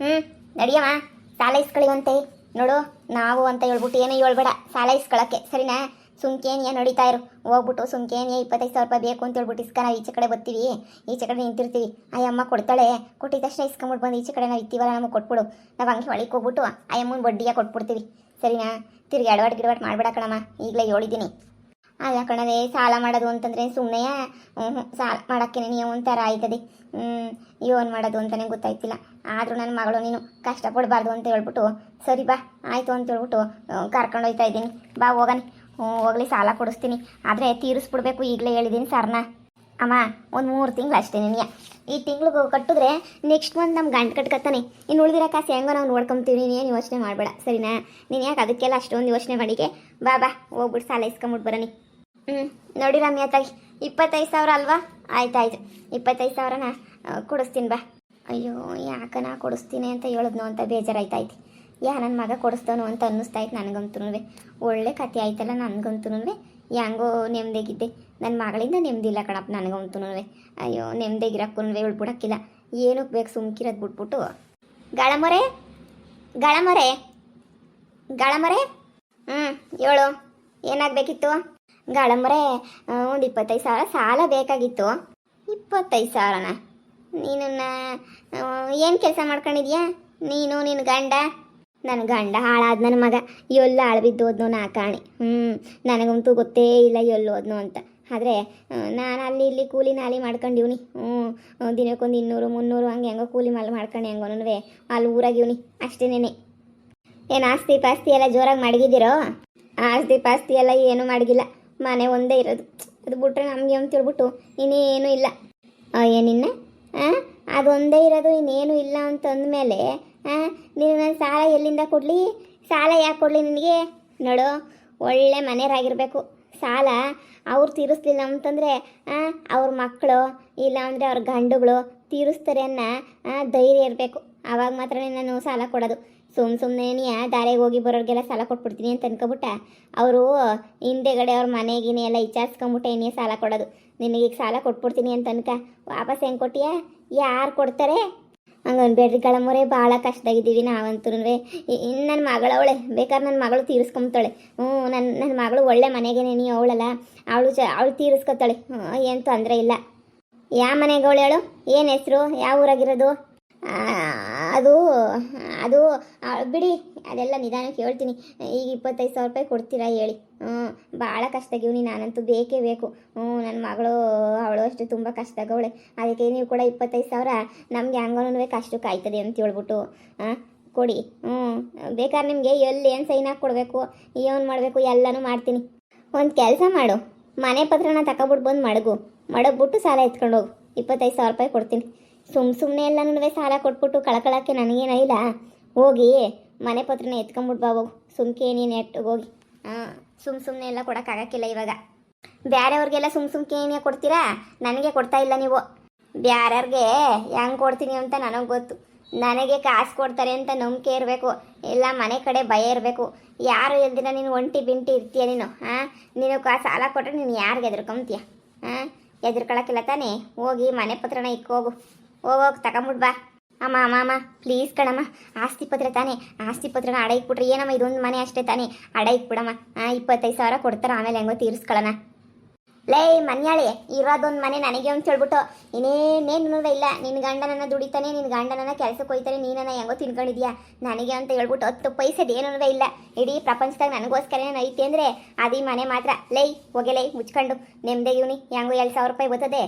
ಹ್ಞೂ ನಡಿಯಮ್ಮ, ಸಾಲ ಇಸ್ಕೊಳ್ಳಿವಂತೆ ನೋಡು. ನಾವು ಅಂತ ಹೇಳ್ಬಿಟ್ಟು ಏನೋ ಹೇಳ್ಬೇಡ ಸಾಲ ಇಸ್ಕೊಳಕ್ಕೆ, ಸರಿನಾ? ಸುಮ್ಕೇನಿಯ ನಡೀತಾ ಇರು. ಹೋಗ್ಬಿಟ್ಟು ಸುಮ್ಕೇನಿಯ 25,000 ರೂಪಾಯಿ ಬೇಕು ಅಂತ ಹೇಳ್ಬಿಟ್ಟು ಇಸ್ಕ. ನಾವು ಈಚೆ ಕಡೆ ಬರ್ತೀವಿ, ಈಚೆ ಕಡೆ ನಿಂತಿರ್ತೀವಿ. ಅಯ್ಯಮ್ಮ ಕೊಡ್ತಾಳೆ, ಕೊಟ್ಟಿದ ತಕ್ಷಣ ಇಸ್ಕೊಂಬಿಟ್ಟು ಬಂದು ಈಚೆ ಕಡೆ ನಾವು ಇರ್ತೀವಲ್ಲ, ನಮಗೆ ಕೊಟ್ಬಿಡು. ನಾವು ಹಂಗೆ ಹೊಳಿಗೆ ಹೋಗ್ಬಿಟ್ಟು ಅಯ್ಯಮ್ಮನ ಬಡ್ಡಿಗೆ ಕೊಟ್ಬಿಡ್ತೀವಿ, ಸರಿನಾ? ತಿರ್ಗಿ ಗಿಡವಾಟ್ ಮಾಡಬೇಡ ಕಣಮ್ಮ, ಈಗಲೇ ಹೇಳಿದ್ದೀನಿ. ಅಲ್ಲ ಕಣವೇ, ಸಾಲ ಮಾಡೋದು ಅಂತಂದರೆ ಸುಮ್ಮನೆ ಸಾಲ ಮಾಡೋಕ್ಕೆ ನೀವು ಒಂಥರ ಆಯ್ತದೆ. ಏನು ಮಾಡೋದು ಅಂತಲೇ ಗೊತ್ತಾಯ್ತಿಲ್ಲ. ಆದರೂ ನನ್ನ ಮಗಳು ನೀನು ಕಷ್ಟಪಡಬಾರ್ದು ಅಂತ ಹೇಳ್ಬಿಟ್ಟು ಸರಿ ಬಾ ಆಯಿತು ಅಂತ ಹೇಳ್ಬಿಟ್ಟು ಕರ್ಕೊಂಡು ಹೋಗ್ತಾ ಇದ್ದೀನಿ. ಬಾ ಹೋಗಣ. ಹೋಗ್ಲಿ, ಸಾಲ ಕೊಡಿಸ್ತೀನಿ, ಆದರೆ ತೀರಿಸ್ಬಿಡ್ಬೇಕು. ಈಗಲೇ ಹೇಳಿದ್ದೀನಿ ಸರ್ನ. ಅಮ್ಮ ಒಂದು 3 ತಿಂಗಳು ಅಷ್ಟೇ ನೀನು. ಈ ತಿಂಗ್ಳಿಗೆ ಕಟ್ಟಿದ್ರೆ ನೆಕ್ಸ್ಟ್ ಮಂತ್ ನಮ್ಮ ಗಂಟು ಕಟ್ಕೊತಾನೆ. ಇನ್ನು ಉಳಿದಿರೋ ಕಾಸು ಹೆಂಗೋ ನಾವು ನೋಡ್ಕೊತೀವಿ. ನೀನು ಯೋಚನೆ ಮಾಡಬೇಡ, ಸರಿನಾ? ನೀನು ಯಾಕೆ ಅದಕ್ಕೆಲ್ಲ ಅಷ್ಟೊಂದು ಯೋಚನೆ ಮಾಡಿಕೆ? ಬಾ ಹೋಗ್ಬಿಟ್ಟು ಸಾಲ ಇಸ್ಕೊಂಬಿಟ್ಟು ಬರೋನಿ. ನೋಡಿ ರಮ್ಯಾ ತಾಯಿ, 25,000 ಅಲ್ವಾ? ಆಯ್ತಾಯ್ತು, 25,000ನ ಕೊಡಿಸ್ತೀನಿ ಬಾ. ಅಯ್ಯೋ ಯಾಕನ ಕೊಡಿಸ್ತೀನಿ ಅಂತ ಹೇಳಿದ್ನು ಅಂತ ಬೇಜಾರಾಯ್ತಾಯ್ತು. ನನ್ನ ಮಗ ಕೊಡಿಸ್ತಾನು ಅಂತ ಅನ್ನಿಸ್ತಾಯ್ತು ನನಗಂತೂ. ಒಳ್ಳೆ ಕತೆ ಆಯ್ತಲ್ಲ ನನಗಂತೂ. ಹೆಂಗೋ ನೆಮ್ಮದಿಗಿದ್ದೆ. ನನ್ನ ಮಗಳಿಂದ ನೆಮ್ಮದಿಲ್ಲ ಕಣಪ್ಪ ನನಗಂತೂ. ಅಯ್ಯೋ ನೆಮ್ಮದಿಗಿರಕ್ಕೂ ಉಳ್ಬಿಡಕ್ಕಿಲ್ಲ. ಏನಕ್ಕೆ ಬೇಕು ಸುಮ್ಕಿರೋದು ಬಿಟ್ಬಿಟ್ಟು. ಗಳಮೊರೆ ಗಳಮೊರೆ ಗಳಮೊರೆ ಹೇಳು, ಏನಾಗಬೇಕಿತ್ತು? ಗಳಮೊರೆ, ಒಂದು 25,000 ಸಾಲ ಬೇಕಾಗಿತ್ತು. 25,000ನ? ನೀನನ್ನ ಏನು ಕೆಲಸ ಮಾಡ್ಕೊಂಡಿದ್ಯಾ ನೀನು? ನಿನ್ನ ಗಂಡ? ನನ್ನ ಗಂಡ ಹಾಳಾದ ನನ್ನ ಮಗ ಎಲ್ಲ ಹಾಳ್ಬಿದ್ದೋದ್ನು ನಾ ಕಾಣಿ. ನನಗಂತೂ ಗೊತ್ತೇ ಇಲ್ಲ ಎಲ್ಲೋದ್ನು ಅಂತ. ಆದರೆ ನಾನು ಅಲ್ಲಿ ಇಲ್ಲಿ ಕೂಲಿ ನಾಲಿ ಮಾಡ್ಕೊಂಡಿವ್ನಿ. ದಿನಕ್ಕೊಂದು 200 300 ಹಂಗೆ ಹೆಂಗೋ ಕೂಲಿ ಮಾಡ್ಕೊಂಡು ಹೆಂಗೋನು ಅಲ್ಲಿ ಊರಾಗಿವ್ನಿ ಅಷ್ಟೇನೇನೆ. ಏನು ಆಸ್ತಿ ಪಾಸ್ತಿ ಎಲ್ಲ ಜೋರಾಗಿ ಮಡಗಿದ್ದೀರೋ? ಆಸ್ತಿ ಪಾಸ್ತಿ ಎಲ್ಲ ಏನೂ ಮಡಗಿಲ್ಲ, ಮನೆ ಒಂದೇ ಇರೋದು. ಅದು ಬಿಟ್ರೆ ನಮಗೆ ಅಂತ ಹೇಳ್ಬಿಟ್ಟು ಇನ್ನೇನು ಇಲ್ಲ. ಏನಿನ್ನ ಅದೊಂದೇ ಇರೋದು, ಇನ್ನೇನು ಇಲ್ಲ ಅಂತ ಅಂದಮೇಲೆ ನೀನು ನನ್ನ ಸಾಲ ಎಲ್ಲಿಂದ ಕೊಡಲಿ? ಸಾಲ ಯಾಕೆ ಕೊಡಲಿ ನಿನಗೆ? ನೋಡು, ಒಳ್ಳೆ ಮನೆಯರಾಗಿರಬೇಕು. ಸಾಲ ಅವ್ರು ತೀರಿಸ್ಲಿಲ್ಲ ಅಂತಂದರೆ ಅವ್ರ ಮಕ್ಕಳು ಇಲ್ಲ ಅಂದರೆ ಅವ್ರ ಗಂಡುಗಳು ತೀರಿಸ್ತಾರೆ ಅನ್ನೋ ಧೈರ್ಯ ಇರಬೇಕು. ಆವಾಗ ಮಾತ್ರ ನಾನು ಸಾಲ ಕೊಡೋದು. ಸುಮ್ಮನೆ ದಾರಿಗೆ ಹೋಗಿ ಬರೋರಿಗೆಲ್ಲ ಸಾಲ ಕೊಟ್ಬಿಡ್ತೀನಿ ಅಂತ ಅನ್ಕೊಬಿಟ್ಟ ಅವರು ಹಿಂದೆಗಡೆ ಅವ್ರ ಮನೆಗಿನೇ ಎಲ್ಲ ವಿಚಾರಿಸ್ಕೊಂಬಿಟ್ಟೆ ಇನ್ನೇ ಸಾಲ ಕೊಡೋದು. ನಿನಗೀಗ ಸಾಲ ಕೊಟ್ಬಿಡ್ತೀನಿ ಅಂತ ಅನ್ಕ ವಾಪಸ್ ಹೆಂಗೆ ಕೊಟ್ಟಿಯಾ? ಯಾರು ಕೊಡ್ತಾರೆ? ಹಂಗನ್ಬೇಡ್ರಿ ಗಳಮೊರೆ, ಭಾಳ ಕಷ್ಟದಾಗಿದ್ದೀವಿ ನಾವಂತೂ. ನನ್ನ ಮಗಳವಳೆ, ಬೇಕಾದ್ರೆ ನನ್ನ ಮಗಳು ತೀರಿಸ್ಕೊಂತಾಳೆ. ನನ್ನ ಮಗಳು ಒಳ್ಳೆ ಮನೆಗೇನೆ ನೀ ಅವಳಲ್ಲ, ಅವಳು ತೀರಿಸ್ಕೊತಾಳೆ, ಏನು ತೊಂದರೆ ಇಲ್ಲ. ಯಾವ ಮನೆಗೆ ಅವಳು ಹೇಳು? ಏನು ಹೆಸರು? ಯಾವ ಊರಾಗಿರೋದು? ಅದು ಅದು ಬಿಡಿ, ಅದೆಲ್ಲ ನಿಧಾನಕ್ಕೆ ಹೇಳ್ತೀನಿ. ಈಗ 25,000 ರೂಪಾಯಿ ಕೊಡ್ತೀರಾ ಹೇಳಿ? ಭಾಳ ಕಷ್ಟಗಿವ್ನಿ ನಾನಂತೂ, ಬೇಕೇ ಬೇಕು. ನನ್ನ ಮಗಳು ಅವಳು ಅಷ್ಟು ತುಂಬ ಕಷ್ಟಗವಳೆ. ಅದಕ್ಕೆ ನೀವು ಕೂಡ 25,000 ನಮಗೆ ಹಂಗೋನು ಕಷ್ಟಕ್ಕೆ ಆಯ್ತದೆ ಅಂತ ಹೇಳ್ಬಿಟ್ಟು ಕೊಡಿ. ಬೇಕಾದ್ರೆ ನಿಮಗೆ ಎಲ್ಲಿ ಏನು ಸೈನ್ ಹಾಕಿ ಕೊಡಬೇಕು, ಏನು ಮಾಡಬೇಕು ಎಲ್ಲನೂ ಮಾಡ್ತೀನಿ. ಒಂದು ಕೆಲಸ ಮಾಡು, ಮನೆ ಪತ್ರನ ತಗೊಬಿಟ್ಟು ಬಂದು ಮಡಗ್ಬಿಟ್ಟು ಸಾಲ ಎತ್ಕೊಂಡು ಹೋಗು. 25,000 ರೂಪಾಯಿ ಕೊಡ್ತೀನಿ. ಸುಮ್ಮನೆ ಎಲ್ಲನೂ ಸಾಲ ಕೊಟ್ಬಿಟ್ಟು ಕಳ್ಕೊಳ್ಳೋಕ್ಕೆ ನನಗೇನಿಲ್ಲ. ಹೋಗಿ ಮನೆ ಪತ್ರನ ಎತ್ಕೊಂಬಿಟ್ಟು ಬಾ ಹೋಗು. ಸುಮ್ಕೆ ನೀನು ಹೋಗಿ. ಸುಮ್ಮನೆ ಎಲ್ಲ ಕೊಡೋಕ್ಕಾಗಕ್ಕಿಲ್ಲ ಇವಾಗ. ಬೇರೆಯವ್ರಿಗೆಲ್ಲ ಸುಮ್ಕೆ ಕೊಡ್ತೀರಾ, ನನಗೆ ಕೊಡ್ತಾ ಇಲ್ಲ ನೀವು. ಬೇರೆಯವ್ರಿಗೆ ಹೆಂಗೆ ಕೊಡ್ತೀನಿ ಅಂತ ನನಗೆ ಗೊತ್ತು. ನನಗೆ ಕಾಸು ಕೊಡ್ತಾರೆ ಅಂತ ನಂಬಿಕೆ ಇರಬೇಕು, ಇಲ್ಲ ಮನೆ ಕಡೆ ಭಯ ಇರಬೇಕು. ಯಾರು ಎಲ್ದಿನ ನೀನು ಒಂಟಿ ಬಿಂಟಿ ಇರ್ತೀಯ ನೀನು? ನೀನು ಸಾಲ ಕೊಟ್ಟರೆ ನೀನು ಯಾರಿಗೆ ಎದುರ್ಕೊಂತೀಯ? ಎದುರ್ಕೊಳಕ್ಕಿಲ್ಲ ತಾನೇ? ಹೋಗಿ ಮನೆ ಪತ್ರನ ಇಕ್ಕೋಗು. ಹೋಗೋಗಿ ತಗೊಂಬಿಟ್ಟು ಬಾ. ಅಮ್ಮ ಪ್ಲೀಸ್ ಕಣಮ್ಮ, ಆಸ್ತಿ ಪತ್ರ ತಾನೇ, ಆಸ್ತಿ ಪತ್ರನ ಅಡ ಇಕ್ಬಿಟ್ರೆ ಏನಮ್ಮ, ಇದೊಂದು ಮನೆ ಅಷ್ಟೇ ತಾನೇ, ಅಡ ಇಕ್ಬಿಡಮ್ಮ. 25,000 ಕೊಡ್ತಾರೆ, ಆಮೇಲೆ ಹೆಂಗೋ ತೀರಿಸ್ಕೊಳ್ಳೋಣ. ಲೇ ಮನ್ಯಾಳೆ, ಇರೋದೊಂದು ಮನೆ ನನಗೆ ಅಂತ ಹೇಳ್ಬಿಟ್ಟು ಇನ್ನೇನೇನು ಇಲ್ಲ. ನಿನ್ನ ಗಂಡನನ್ನ ದುಡಿತಾನೆ, ನಿನ್ನ ಗಂಡನನ್ನ ಕೆಲಸಕ್ಕೆ ಹೋಯ್ತಾನೆ, ನೀನನ್ನ ಹೆಂಗೋ ತಿನ್ಕೊಂಡಿದ್ಯಾ. ನನಗೆ ಅಂತ ಹೇಳ್ಬಿಟ್ಟು 10 ಪೈಸೆದು ಏನೂ ಇಲ್ಲ. ಇಡೀ ಪ್ರಪಂಚದಾಗ ನನಗೋಸ್ಕರನೇ ಐತಿ ಅಂದರೆ ಅದು ಮನೆ ಮಾತ್ರ. ಲೈ ಹೋಗೆಲೈ ಮುಚ್ಕೊಂಡು ನೆಮ್ಮದಿಗಿವ್ನಿ. ಹೆಂಗೋ 2,000 ರೂಪಾಯಿ ಬರ್ತದೆ.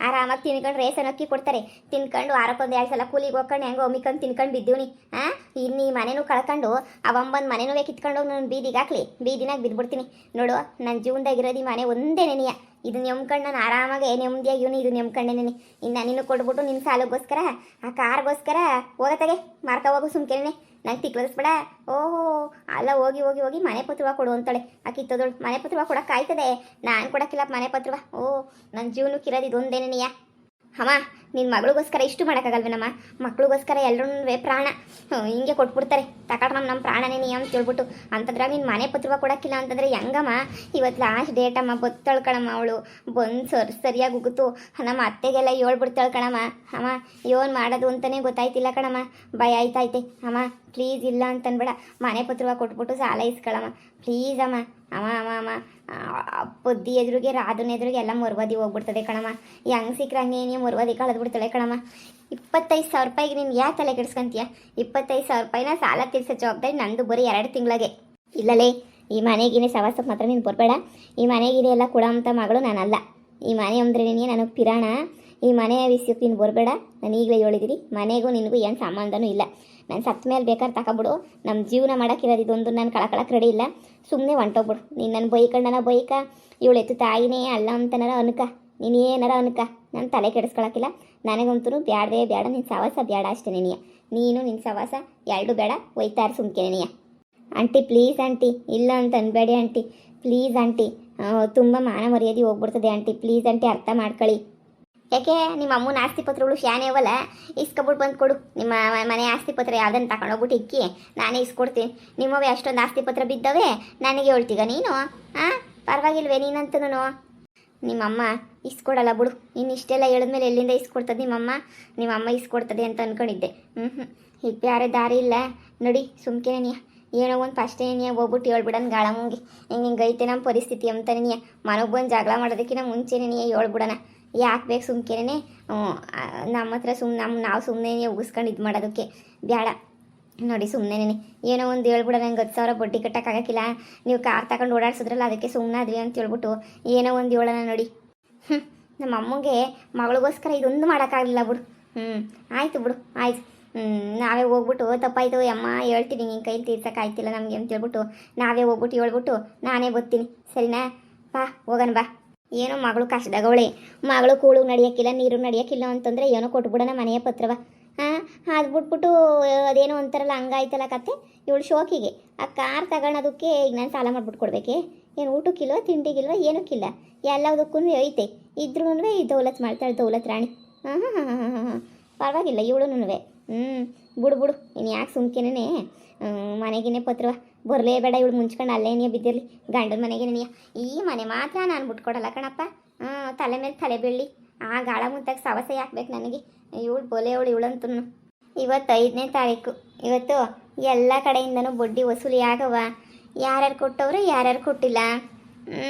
ಆರಾಮಾಗಿ ತಿನ್ಕೊಂಡು ರೇಷನ್ ಅಕ್ಕಿ ಕೊಡ್ತಾರೆ, ತಿನ್ಕೊಂಡು ವಾರಕ್ಕೊಂದು 2 ಸಲ ಕೂಲಿಗೆ ಹೋಗ್ಕೊಂಡು ಹೆಂಗೋ ಒಮ್ಮಿಕೊಂಡು ತಿನ್ಕೊಂಡು ಬಿದ್ದೀವ್ನಿ. ಇನ್ನು ಈ ಮನೆನೂ ಕಳ್ಕೊಂಡು ಅವಮ್ಮಂದು ಮನೆನೂ ಕಿತ್ಕೊಂಡು ಹೋಗಿ ನಾನು ಬೀದಿಗೆ ಹಾಕ್ಲಿ, ಬೀದಿನಾಗ ಬಿದ್ದುಬಿಡ್ತೀನಿ. ನೋಡು, ನನ್ನ ಜೀವನದಾಗಿರೋದು ಈ ಮನೆ ಒಂದೇ ನೆನೆಯ. ಇದು ನೆಮ್ಕೊಂಡು ನಾನು ಆರಾಮಾಗಿ ನೆಮ್ಮದಿಯಾಗಿ ಇವನು ಇದು ನೆಮ್ಕೊಂಡೇನೆ. ಇನ್ನು ನೀನು ಕೊಟ್ಬಿಟ್ಟು ನಿನ್ನ ಸಾಲಗೋಸ್ಕರ ಆ ಕಾರ್ಗೋಸ್ಕರ ಹೋಗತ್ತಾಗೆ ಮಾರ್ಕ ಹೋಗು. ಸುಮ್ಕೆನೆ ನಂಗೆ ತಿಕ್ಕಿಸ್ಬೇಡ. ಓಹೋ ಅಲ್ಲ, ಹೋಗಿ ಹೋಗಿ ಹೋಗಿ ಮನೆ ಪತ್ರವ ಕೊಡು ಅಂತಾಳೆ ಆ ಕಿತ್ತೋದಳು. ಮನೆ ಪತ್ರವ ಕೊಡೋಕೆ ಆಯ್ತದೆ? ನಾನು ಕೊಡೋಕ್ಕಿಲ್ಲ ಮನೆ ಪತ್ರವ. ನನ್ನ ಜೀವನಕ್ಕಿರೋದು ಇದೊಂದೇನೆಯ. ಅಮ್ಮ ನಿನ್ನ ಮಗಳಿಗೋಸ್ಕರ ಇಷ್ಟು ಮಾಡೋಕ್ಕಾಗಲ್ವೇನಮ್ಮ? ಮಕ್ಳಿಗೋಸ್ಕರ ಎಲ್ಲರೂ ಪ್ರಾಣ ಹಿಂಗೆ ಕೊಟ್ಬಿಡ್ತಾರೆ. ತಗೊಂಡ್ರೆ ನಮ್ಮ ಪ್ರಾಣನೇ ನೀ ಅಂತ ಹೇಳ್ಬಿಟ್ಟು ಅಂತಂದ್ರಾಗ ನಿನ್ನ ಮನೆ ಪತ್ರವ ಕೊಡೋಕ್ಕಿಲ್ಲ ಅಂತಂದರೆ ಹೆಂಗಮ್ಮ? ಇವತ್ತು ಲಾಸ್ಟ್ ಡೇಟ್ ಅಮ್ಮ, ಬತ್ತಳ್ಕಣಮ್ಮ ಅವಳು ಬಂದು ಸರಿಯಾಗಿ ಉಗುತ್ತು. ನಮ್ಮ ಅತ್ತೆಗೆಲ್ಲ ಹೇಳ್ಬಿಡ್ತಾಳೆ ಕಣಮ್ಮ. ಅಮ್ಮ ಏನು ಮಾಡೋದು ಅಂತಲೇ ಗೊತ್ತಾಯ್ತಿಲ್ಲ ಕಣಮ್ಮ, ಭಯ ಆಯ್ತೈತೆ ಅಮ್ಮ. ಪ್ಲೀಸ್ ಇಲ್ಲ ಅಂತನ್ಬೇಡ, ಮನೆ ಪತ್ರವ ಕೊಟ್ಬಿಟ್ಟು ಸಾಲ ಇಸ್ಕೊಳಮ್ಮ ಪ್ಲೀಸ್ ಅಮ್ಮ. ಅಮ್ಮ ಅಮ್ಮ ಅಮ್ಮ ಪೊದ್ದಿ ಎದುರಿಗೆ ರಾಧನ ಎದುರಿಗೆ ಎಲ್ಲ ಮುರ್ವದಿ ಹೋಗ್ಬಿಡ್ತದೆ ಕಣಮ್ಮ. ಹೆಂಗೆ ಸಿಕ್ಕರೆ ಹಂಗೆ ನೀನು ಮುರ್ವದಿ ಕಳೆದ್ಬಿಡ್ತಾಳೆ ಕಣಮ್ಮ. 25,000 ರೂಪಾಯಿಗೆ ನೀನು ಯಾಕೆ ತಲೆ ಕೆಡಿಸ್ಕೊಂತೀಯ? 25,000 ರೂಪಾಯಿನ ಸಾಲ ತೀರ್ಸೋ ಜವಾಬ್ದಾರಿ ನಂದು ಬರೀ 2 ತಿಂಗಳಿಗೆ. ಇಲ್ಲಲೇ, ಈ ಮನೆಗಿನೇ ಸವಾಸಕ್ಕೆ ಮಾತ್ರ ನೀನು ಬರಬೇಡ. ಈ ಮನೆಗಿನೇ ಎಲ್ಲ ಕೊಡೋಂಥ ಮಗಳು ನಾನಲ್ಲ. ಈ ಮನೆ ಅಂದ್ರೆ ನೀನು ನನಗೆ ಪಿರಾಣ. ಈ ಮನೆಯ ವಿಷಯಕ್ಕೆ ನೀನು ಬರಬೇಡ. ನಾನು ಈಗಲೇ ಹೇಳಿದಿರಿ, ಮನೆಗೂ ನಿನಗೂ ಏನು ಸಂಬಂಧನೂ ಇಲ್ಲ. ನಾನು ಸತ್ತ ಮೇಲೆ ಬೇಕಾದ್ರೆ ತಗೊಬಿಡು. ನಮ್ಮ ಜೀವನ ಮಾಡೋಕ್ಕಿರೋದು ಇದೊಂದು ನಾನು ಕಳಕಳಕ್ಕೆ ರೆಡಿ ಇಲ್ಲ. ಸುಮ್ಮನೆ ಹೊಂಟೋಗ್ಬಿಡು. ನೀನು ನನ್ನ ಬೈಕಂಡನ ಬೈಕ, ಇವಳು ಎತ್ತು ತಾಯಿನೇ ಅಲ್ಲ ಅಂತನಾರ ಅನ್ಕ, ನೀನು ಏನಾರ ಅನ್ಕ, ನಾನು ತಲೆ ಕೆಡಿಸ್ಕೊಳಕ್ಕಿಲ್ಲ. ನನಗಂತೂ ಬ್ಯಾಡವೇ ಬೇಡ, ನಿನ್ನ ಸವಾಸ ಬೇಡ ಅಷ್ಟೇ. ನೀನು ನಿನ್ನ ಸವಾಸ ಎರಡು ಬೇಡ, ಒಯ್ತಾರ ಸುಮ್ಕೆ. ಆಂಟಿ ಪ್ಲೀಸ್ ಆಂಟಿ, ಇಲ್ಲ ಅಂತ ಅನ್ಬೇಡಿ ಆಂಟಿ, ಪ್ಲೀಸ್ ಆಂಟಿ. ತುಂಬ ಮಾನ ಮರ್ಯಾದೆ ಹೋಗ್ಬಿಡ್ತದೆ ಆಂಟಿ, ಪ್ಲೀಸ್ ಆಂಟಿ ಅರ್ಥ ಮಾಡ್ಕೊಳ್ಳಿ. ಯಾಕೆ ನಿಮ್ಮ ಅಮ್ಮನ ಆಸ್ತಿ ಪತ್ರಗಳು ಶಾನೆ ಅವಲ್ಲ, ಇಸ್ಕೊಬಿಟ್ಟು ಬಂದು ಕೊಡು. ನಿಮ್ಮ ಮನೆ ಆಸ್ತಿ ಪತ್ರ ಯಾವುದನ್ನು ತಗೊಂಡೋಗ್ಬಿಟ್ಟು ಇಕ್ಕಿ, ನಾನೇ ಇಸ್ಕೊಡ್ತೀನಿ. ನಿಮ್ಮವೇ ಅಷ್ಟೊಂದು ಆಸ್ತಿ ಪತ್ರ ಬಿದ್ದವೆ, ನನಗೆ ಹೇಳ್ತೀಗ ನೀನು? ಪರವಾಗಿಲ್ವೇ ನೀನಂತನೂ? ನಿಮ್ಮಮ್ಮ ಇಸ್ಕೊಡಲ್ಲ ಬಿಡು. ಇನ್ನು ಇಷ್ಟೆಲ್ಲ ಹೇಳಿದ್ಮೇಲೆ ಎಲ್ಲಿಂದ ಇಸ್ಕೊಡ್ತದೆ ನಿಮ್ಮಮ್ಮ ಇಸ್ಕೊಡ್ತದೆ ಅಂತ ಅಂದ್ಕೊಂಡಿದ್ದೆ. ಈಗ ಬೇರೆ ದಾರಿ ಇಲ್ಲ ನೋಡಿ, ಸುಮ್ಕೆ ನೀ ಏನೋ ಒಂದು ಫಸ್ಟೇ ನೀ ಹೋಗ್ಬಿಟ್ಟು ಹೇಳ್ಬಿಡೋಣ ಗಾಳಮ್ಮಂಗೆ, ಹಿಂಗೆ ಐತೆ ನಮ್ಮ ಪರಿಸ್ಥಿತಿ ಅಂತಾನೆ ನೀ ಮನೆಗೆ ಬಂದು ಜಗಳ ಮಾಡೋದಕ್ಕಿಂತ ಮುಂಚೆನೇ ನೀ ಹೇಳ್ಬಿಡೋಣ. ಯಾಕೆ ಬೇಕು ಸುಮ್ಕೆನೇ ನಮ್ಮ ಹತ್ರ ನಾವು ಸುಮ್ಮನೆ ಉಗಿಸ್ಕೊಂಡು ಇದು ಮಾಡೋದಕ್ಕೆ ಬೇಡ ನೋಡಿ. ಸುಮ್ಮನೆ ಏನೋ ಒಂದು ಹೇಳ್ಬಿಡ, ನಂಗೆ 10,000 ಬಡ್ಡಿ ಕಟ್ಟೋಕ್ಕಾಗಕ್ಕಿಲ್ಲ, ನೀವು ಕಾರ್ ತಗೊಂಡು ಓಡಾಡ್ಸಿದ್ರಲ್ಲ ಅದಕ್ಕೆ ಸುಮ್ಮನೆ ಆದ್ವಿ ಅಂತ ಹೇಳ್ಬಿಟ್ಟು ಏನೋ ಒಂದು ಹೇಳೋಣ ನೋಡಿ. ನಮ್ಮ ಅಮ್ಮಂಗೆ ಮಗಳಿಗೋಸ್ಕರ ಇದೊಂದು ಮಾಡೋಕ್ಕಾಗಲಿಲ್ಲ ಬಿಡು. ಆಯಿತು ಬಿಡು, ಆಯ್ತು. ನಾವೇ ಹೋಗ್ಬಿಟ್ಟು ತಪ್ಪಾಯ್ತು ಅಮ್ಮ ಹೇಳ್ತೀನಿ, ನಿನ್ನ ಕೈಲಿ ತೀರ್ಸೋಕ್ಕಾಯ್ತಿಲ್ಲ ನಮಗೆ ಅಂತ ಹೇಳ್ಬಿಟ್ಟು ನಾವೇ ಹೋಗ್ಬಿಟ್ಟು ಹೇಳ್ಬಿಟ್ಟು ನಾನೇ ಬರ್ತೀನಿ, ಸರಿನಾ? ಬಾ ಹೋಗೋಣ ಬಾ. ಏನೋ ಮಗಳು ಕಷ್ಟದಾಗವಳೆ, ಮಗಳು ಕೂಳು ನಡೆಯೋಕ್ಕಿಲ್ಲ, ನೀರು ನಡೆಯೋಕ್ಕಿಲ್ಲ ಅಂತಂದರೆ ಏನೋ ಕೊಟ್ಬಿಡೋಣ ಮನೆಯ ಪತ್ರವ. ಅದು ಬಿಟ್ಬಿಟ್ಟು ಅದೇನೋ ಅಂತಾರಲ್ಲ ಹಂಗಾಯ್ತಲ್ಲ ಕತೆ. ಇವಳು ಶೋಕಿಗೆ ಆ ಕಾರ್ ತಗೊಳೋದಕ್ಕೆ ಈಗ ನಾನು ಸಾಲ ಮಾಡ್ಬಿಟ್ಟು ಕೊಡ್ಬೇಕೆ? ಏನು ಊಟಕ್ಕಿಲ್ವ, ತಿಂಡಿಗಿಲ್ವ, ಏನಕ್ಕಿಲ್ಲ, ಎಲ್ಲದಕ್ಕೂ ಐತೆ. ಇದ್ರೂ ಈ ದೌಲತ್ ಮಾಡ್ತಾಳೆ, ದೌಲತ್ ರಾಣಿ. ಪರವಾಗಿಲ್ಲ ಇವಳು. ಬಿಡು ಇನ್ನು ಯಾಕೆ ಸುಮ್ಕೆನೇ ಮನೆಗೇನೆ ಪತ್ರವ ಬರಲೇಬೇಡ. ಇವಳು ಮುಂಚ್ಕೊಂಡು ಅಲ್ಲೇನೇ ಬಿದ್ದಿರಲಿ ಗಂಡನ ಮನೆಗೇನೆಯ. ಈ ಮನೆ ಮಾತ್ರ ನಾನು ಬಿಟ್ಕೊಡಲ್ಲ ಕಣಪ್ಪ. ತಲೆ ಮೇಲೆ ತಲೆ ಬೀಳಲಿ. ಆ ಗಾಳ ಮುಂತಾಗ ಸವಸೆ ಹಾಕ್ಬೇಕು ನನಗೆ. ಇವಳು ಬೋಲೆಯವಳು ಇವಳಂತೂ. ಇವತ್ತು 5ನೇ ತಾರೀಕು. ಇವತ್ತು ಎಲ್ಲ ಕಡೆಯಿಂದನೂ ಬಡ್ಡಿ ವಸೂಲಿ ಆಗವ. ಯಾರ್ಯಾರು ಕೊಟ್ಟವ್ರೆ, ಯಾರ್ಯಾರು ಕೊಟ್ಟಿಲ್ಲ.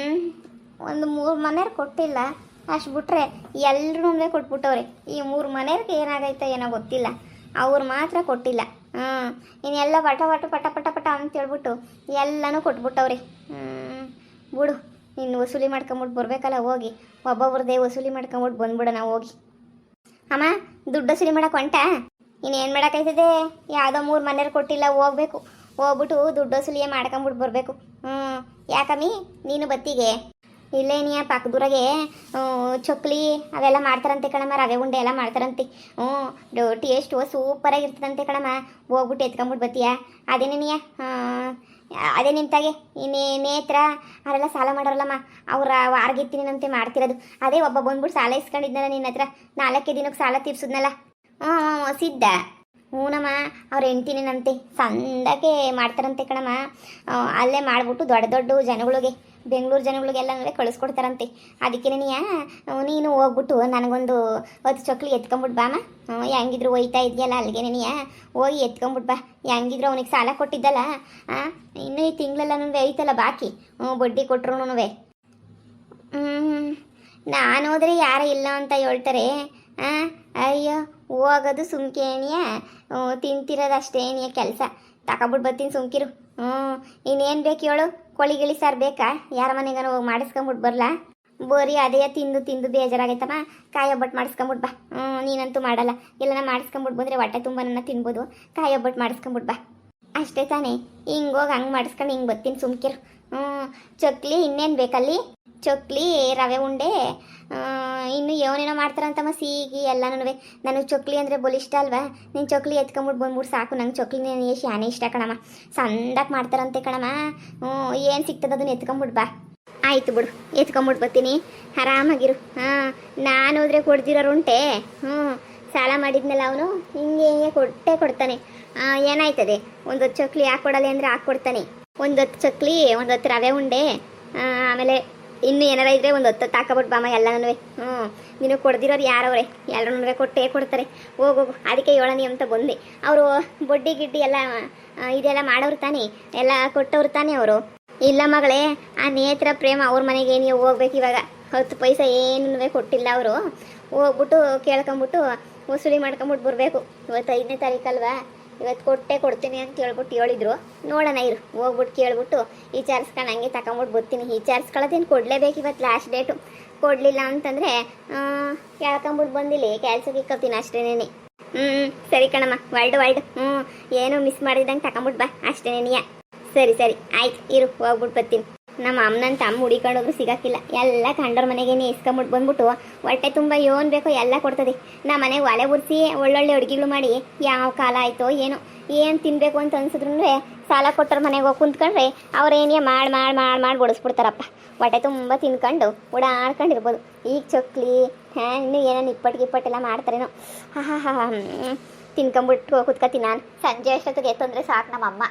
ಒಂದು 3 ಮನೆಯವ್ರು ಕೊಟ್ಟಿಲ್ಲ, ಅಷ್ಟು ಬಿಟ್ರೆ ಎಲ್ಲರೂ ಕೊಟ್ಬಿಟ್ಟವ್ರೆ. ಈ 3 ಮನೆಯವ್ರಿಗೆ ಏನಾಗೈತೆ ಏನೋ ಗೊತ್ತಿಲ್ಲ, ಅವ್ರು ಮಾತ್ರ ಕೊಟ್ಟಿಲ್ಲ. ಇನ್ನೆಲ್ಲ ಪಟ ಅಂತ ಹೇಳ್ಬಿಟ್ಟು ಎಲ್ಲನೂ ಕೊಟ್ಬಿಟ್ಟವ್ರೆ. ಬಿಡು, ಇನ್ನು ವಸೂಲಿ ಮಾಡ್ಕೊಂಬಿಟ್ಟು ಬರಬೇಕಲ್ಲ, ಹೋಗಿ ಒಬ್ಬೊಬ್ರದ್ದೇ ವಸೂಲಿ ಮಾಡ್ಕೊಂಬಿಟ್ಟು ಬಂದ್ಬಿಡೋಣ ಹೋಗಿ. ಅಮ್ಮ ದುಡ್ಡು ವಸೂಲಿ ಮಾಡೋಕೆ ಹೊಂಟ? ಇನ್ನೇನು ಮಾಡೋಕ್ಕಾಯ್ತದೆ? ಯಾವುದೋ 3 ಮನೆಯವ್ರು ಕೊಟ್ಟಿಲ್ಲ, ಹೋಗ್ಬೇಕು. ಹೋಗ್ಬಿಟ್ಟು ದುಡ್ಡು ವಸೂಲಿಯೇ ಮಾಡ್ಕೊಂಬಿಟ್ಟು ಬರಬೇಕು. ಯಾಕಮ್ಮಿ ನೀನು ಬತ್ತಿಗೆ? ಇಲ್ಲೇನಿಯ ಪಕ್ಕದೂರಾಗೆ ಚೊಕ್ಲಿ ಅವೆಲ್ಲ ಮಾಡ್ತಾರಂತೆ ಕಣಮ್ಮ, ರವೆ ಉಂಡೆ ಎಲ್ಲ ಮಾಡ್ತಾರಂತೆ. ಟೇಸ್ಟು ಸೂಪರಾಗಿರ್ತದಂತೆ ಕಣಮ್ಮ. ಹೋಗ್ಬಿಟ್ಟು ಎತ್ಕೊಂಬಿಟ್ಟು ಬತ್ತೀಯ? ಅದೇನೇನಿಯ ಅದೇ ನಿಂತಾಗೆ ನೇತ್ರ ಅವರೆಲ್ಲ ಸಾಲ ಮಾಡೋರಲ್ಲಮ್ಮ, ಅವ್ರ ವಾರಗಿತ್ತಿನಂತೆ ಮಾಡ್ತಿರೋದು. ಅದೇ ಒಬ್ಬ ಬಂದ್ಬಿಟ್ಟು ಸಾಲ ಇಸ್ಕೊಂಡಿದ್ನಲ್ಲ ನಿನ್ನ ಹತ್ರ, 4 ದಿನಕ್ಕೆ ಸಾಲ ತೀರ್ಸಿದ್ನಲ್ಲ. ಸಿದ್ಧ ಹೂನಮ್ಮ, ಅವ್ರ ಹೆಂಡ್ತಿನೇನಂತೆ ಸಂದಕ್ಕೆ ಮಾಡ್ತಾರಂತೆ ಕಣಮ್ಮ. ಅಲ್ಲೇ ಮಾಡಿಬಿಟ್ಟು ದೊಡ್ಡ ಜನಗಳಿಗೆ, ಬೆಂಗಳೂರು ಜನಗಳಿಗೆಲ್ಲ ಕಳಿಸ್ಕೊಡ್ತಾರಂತೆ. ಅದಕ್ಕೆ ನೀನು ಹೋಗ್ಬಿಟ್ಟು ನನಗೊಂದು 10 ಚೊಕ್ಲಿ ಎತ್ಕೊಂಬಿಟ್ಟು ಬಾಮ. ಹೆಂಗಿದ್ರು ಒಯ್ತಾ ಇದೆಯಲ್ಲ ಅಲ್ಲಿಗೆ ಹೋಗಿ ಎತ್ಕೊಂಬಿಟ್ಟು ಬಾ. ಹೆಂಗಿದ್ರು ಅವನಿಗೆ ಸಾಲ ಕೊಟ್ಟಿದ್ದಲ್ಲ, ಇನ್ನೂ ಈ ತಿಂಗಳೆಲ್ಲನೂ ಐತಲ್ಲ ಬಾಕಿ, ಬಡ್ಡಿ ಕೊಟ್ರು. ನಾನು ಹೋದ್ರೆ ಯಾರು ಇಲ್ಲ ಅಂತ ಹೇಳ್ತಾರೆ. ಅಯ್ಯೋ ಹೋಗೋದು ಸುಮ್ಕೇನಿಯ, ತಿಂತಿರೋದು ಅಷ್ಟೇನಿಯ ಕೆಲಸ. ತಗೊಬಿಟ್ಟು ಬರ್ತೀನಿ ಸುಮ್ಕಿರು. ಇನ್ನೇನು ಬೇಕು ಹೇಳು? ಕೋಳಿ ಗಿಳಿ ಸಾರು ಬೇಕಾ? ಯಾರ ಮನೆಗಾನ ಹೋಗಿ ಮಾಡಿಸ್ಕೊಂಬಿಟ್ಟು ಬರಲಾ? ಬೋರಿ ಅದೇ ತಿಂದು ಬೇಜಾರಾಗೈತಮ್ಮ. ಕಾಯಿ ಒಬ್ಬಟ್ಟು ಮಾಡಿಸ್ಕೊಂಬಿಟ್ಟು ಬಾ. ನೀನಂತೂ ಮಾಡಲ್ಲ, ಎಲ್ಲನ ಮಾಡಿಸ್ಕೊಂಬಿಟ್ಟು ಬಂದರೆ ಹೊಟ್ಟೆ ತುಂಬ ನನ್ನ ತಿನ್ಬೋದು. ಕಾಯಿ ಒಬ್ಬಟ್ಟು ಮಾಡಿಸ್ಕೊಂಬಿಟ್ಟು ಬಾ ಅಷ್ಟೇ ತಾನೇ. ಹಿಂಗೋಗಿ ಹಂಗೆ ಮಾಡಿಸ್ಕೊಂಡು ಹಿಂಗೆ ಬರ್ತೀನಿ ಸುಮ್ಕಿರು. ಚಕ್ಲಿ ಇನ್ನೇನು ಬೇಕಲ್ಲಿ? ಚಕ್ಲಿ, ರವೆ ಉಂಡೆ, ಇನ್ನು ಏನೇನೋ ಮಾಡ್ತಾರಂತಮ್ಮ, ಸಿಹಿ ಎಲ್ಲನೂ. ನನಗೆ ಚಕ್ಲಿ ಅಂದರೆ ಬಲಿಷ್ಟ ಅಲ್ವಾ? ನೀನು ಚಕ್ಲಿ ಎತ್ಕೊಂಬಿಟ್ಟು ಬಂದ್ಬಿಟ್ಟು ಸಾಕು. ನಂಗೆ ಚಕ್ಲಿನೇ ಶಾನೆ ಇಷ್ಟ ಕಣಮ್ಮ. ಸಂದಾಗಿ ಮಾಡ್ತಾರಂತೆ ಕಣಮ್ಮ. ಏನು ಸಿಗ್ತದೆ ಅದನ್ನ ಎತ್ಕೊಂಬಿಟ್ಟು ಬಾ ಆಯಿತು ಬಿಡು, ಎತ್ಕೊಂಬಿಟ್ಟು ಬರ್ತೀನಿ, ಆರಾಮಾಗಿರು. ಹಾಂ, ನಾನು ಹೋದ್ರೆ ಕೊಡ್ದಿರೋರುಂಟೆ. ಹ್ಞೂ, ಸಾಲ ಮಾಡಿದ್ನಲ್ಲ ಅವನು, ಹಿಂಗೆ ಕೊಟ್ಟೆ ಕೊಡ್ತಾನೆ. ಏನಾಯ್ತದೆ, ಒಂದು ಹೊತ್ತು ಚಕ್ಲಿ ಹಾಕ್ಕೊಡಲ್ಲ ಅಂದರೆ ಹಾಕ್ಕೊಡ್ತಾನೆ. ಒಂದು ಹೊತ್ತು ಚಕ್ಲಿ, ಒಂದು ಹೊತ್ತು ರವೆ ಉಂಡೆ, ಆಮೇಲೆ ಇನ್ನು ಏನಾರ ಇದ್ರೆ ಒಂದು ಹೊತ್ತು ತಾಕಬಿಟ್ಟು ಬಾಮ ಎಲ್ಲನೂ. ಹ್ಞೂ, ನೀನು ಕೊಡ್ದಿರೋರು ಯಾರವ್ರೆ, ಎಲ್ಲರೂ ಕೊಟ್ಟೇ ಕೊಡ್ತಾರೆ. ಹೋಗೋಗು, ಅದಕ್ಕೆ ಹೇಳನಿ ಅಂತ ಬಂದೆ. ಅವರು ಬಡ್ಡಿ ಗಿಡ್ಡಿ ಎಲ್ಲ ಇದೆಲ್ಲ ಮಾಡೋರು ತಾನೆ, ಎಲ್ಲ ಕೊಟ್ಟವ್ರು ತಾನೆ ಅವರು. ಇಲ್ಲ ಮಗಳೇ, ಆ ನೇತ್ರ ಪ್ರೇಮ ಅವ್ರ ಮನೆಗೆ ನೀವು ಹೋಗ್ಬೇಕು ಇವಾಗ. 10 ಪೈಸೆ ಏನೂ ಕೊಟ್ಟಿಲ್ಲ ಅವರು. ಹೋಗ್ಬಿಟ್ಟು ಕೇಳ್ಕೊಂಬಿಟ್ಟು ವಸೂಲಿ ಮಾಡ್ಕೊಂಬಿಟ್ಟು ಬರಬೇಕು. ಇವತ್ತು 5ನೇ ತಾರೀಕಲ್ವಾ, ಇವತ್ತು ಕೊಟ್ಟೆ ಕೊಡ್ತೀನಿ ಅಂತ ಹೇಳ್ಬಿಟ್ಟು ಹೇಳಿದ್ರು. ನೋಡೋಣ ಇರು, ಹೋಗ್ಬಿಟ್ಟು ಕೇಳ್ಬಿಟ್ಟು ವಿಚಾರಿಸ್ಕೊಂಡು ಹಂಗೆ ತಗೊಂಬಿಟ್ಟು ಬರ್ತೀನಿ. ವಿಚಾರಿಸ್ಕೊಳ್ಳೋದೇನು ಕೊಡಲೇಬೇಕು, ಇವತ್ತು ಲಾಸ್ಟ್ ಡೇಟು. ಕೊಡಲಿಲ್ಲ ಅಂತಂದರೆ ಕೇಳ್ಕೊಂಬಿಟ್ಟು ಬಂದಿಲ್ಲ, ಕೆಲ್ಸಕ್ಕೆ ಇಕ್ಕೋತೀನಿ ಅಷ್ಟೇನೇ. ಸರಿ ಕಣಮ್ಮ, ವರ್ಲ್ಡ್ ಏನೋ ಮಿಸ್ ಮಾಡಿದಂಗೆ ತಗೊಂಬಿಟ್ಟು ಬಾ ಅಷ್ಟೇನೆಯ. ಸರಿ ಆಯ್ತು, ಇರು ಹೋಗ್ಬಿಟ್ಟು ಬರ್ತೀನಿ. ನಮ್ಮ ಅಮ್ಮನಂತ ಅಮ್ಮ ಹುಡಿಕೊಂಡೋದ್ರು ಸಿಗಾಕಿಲ್ಲ, ಎಲ್ಲ ಕಂಡೋರ್ ಮನೆಗೇನೆ ಇಸ್ಕೊಂಬಿಟ್ಟು ಬಂದ್ಬಿಟ್ಟು ಹೊಟ್ಟೆ ತುಂಬ ಏನು ಬೇಕೋ ಎಲ್ಲ ಕೊಡ್ತದೆ. ನಮ್ಮ ಮನೆಗೆ ಒಲೆ ಉರಿಸಿ ಒಳ್ಳೊಳ್ಳೆ ಅಡುಗೆಗಳು ಮಾಡಿ ಯಾವ ಕಾಲ ಆಯಿತೋ ಏನೋ, ಏನು ತಿನ್ನಬೇಕು ಅಂತ ಅನ್ಸಿದ್ರು ಸಾಲ ಕೊಟ್ಟರ ಮನೆಗೆ ಹೋಗಿ ಕುಂತ್ಕೊಂಡ್ರೆ ಅವ್ರೇನೇ ಮಾಡಿ ಬಡಿಸ್ಬಿಡ್ತಾರಪ್ಪ. ಹೊಟ್ಟೆ ತುಂಬ ತಿನ್ಕೊಂಡು ಓಡಾಡ್ಕೊಂಡಿರ್ಬೋದು. ಈಗ ಚಕ್ಲಿ ಇನ್ನೂ ಏನೇನು ಇಪ್ಪಟ್ಟೆಲ್ಲ ಮಾಡ್ತಾರೇನೋ. ತಿನ್ಕೊಂಬಿಟ್ಟು ಕುತ್ಕೊತೀನಿ ನಾನು. ಸಂಜೆ ಅಷ್ಟೊತ್ತಿಗೆ ತೊಂದರೆ ಸಾಕು ನಮ್ಮಮ್ಮ.